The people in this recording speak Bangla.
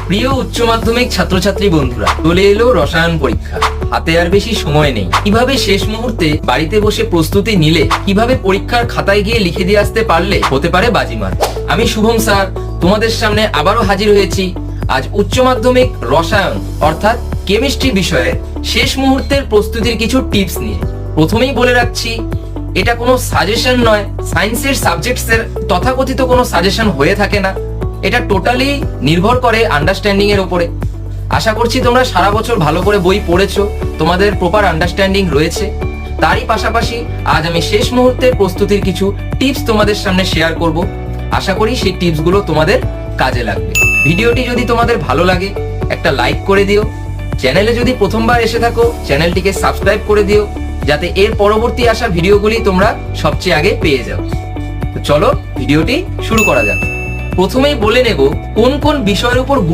প্রিয় উচ্চ মাধ্যমিক ছাত্রছাত্রী বন্ধুরা, চলে এলো রসায়ন পরীক্ষা। হাতে আর বেশি সময় নেই। কিভাবে শেষ মুহূর্তে বাড়িতে বসে প্রস্তুতি নিলে, কিভাবে পরীক্ষার খাতায় গিয়ে লিখে দিয়ে আসতে পারলে হতে পারে বাজিমাত। আমি শুভম স্যার তোমাদের সামনে আবারও হাজির হয়েছি আজ উচ্চ মাধ্যমিক রসায়ন অর্থাৎ কেমিস্ট্রি বিষয়ে শেষ মুহূর্তের প্রস্তুতির কিছু টিপস নিয়ে। প্রথমেই বলে রাখছি, এটা কোনো সাজেশন নয়, সায়েন্সের সাবজেক্টসের তথাকথিত কোনো সাজেশন হয়ে থাকে না। এটা টোটালি নির্ভর করে আন্ডারস্ট্যান্ডিং এর উপরে। আশা করছি তোমরা সারা বছর ভালো করে বই পড়েছো, তোমাদের প্রপার আন্ডারস্ট্যান্ডিং রয়েছে। তারই পাশাপাশি আজ আমি শেষ মুহূর্তের প্রস্তুতির কিছু টিপস তোমাদের সামনে শেয়ার করব। আশা করি সেই টিপসগুলো তোমাদের কাজে লাগবে। ভিডিওটি যদি তোমাদের ভালো লাগে একটা লাইক করে দিও। চ্যানেলে যদি প্রথমবার এসে থাকো চ্যানেলটিকে সাবস্ক্রাইব করে দিও, যাতে এর পরবর্তী আসা ভিডিওগুলি তোমরা সবচেয়ে আগে পেয়ে যাও। তো চলো ভিডিওটি শুরু করা যাক। প্রথমেই বলে নেব কোন কোন বিষয়ের উপর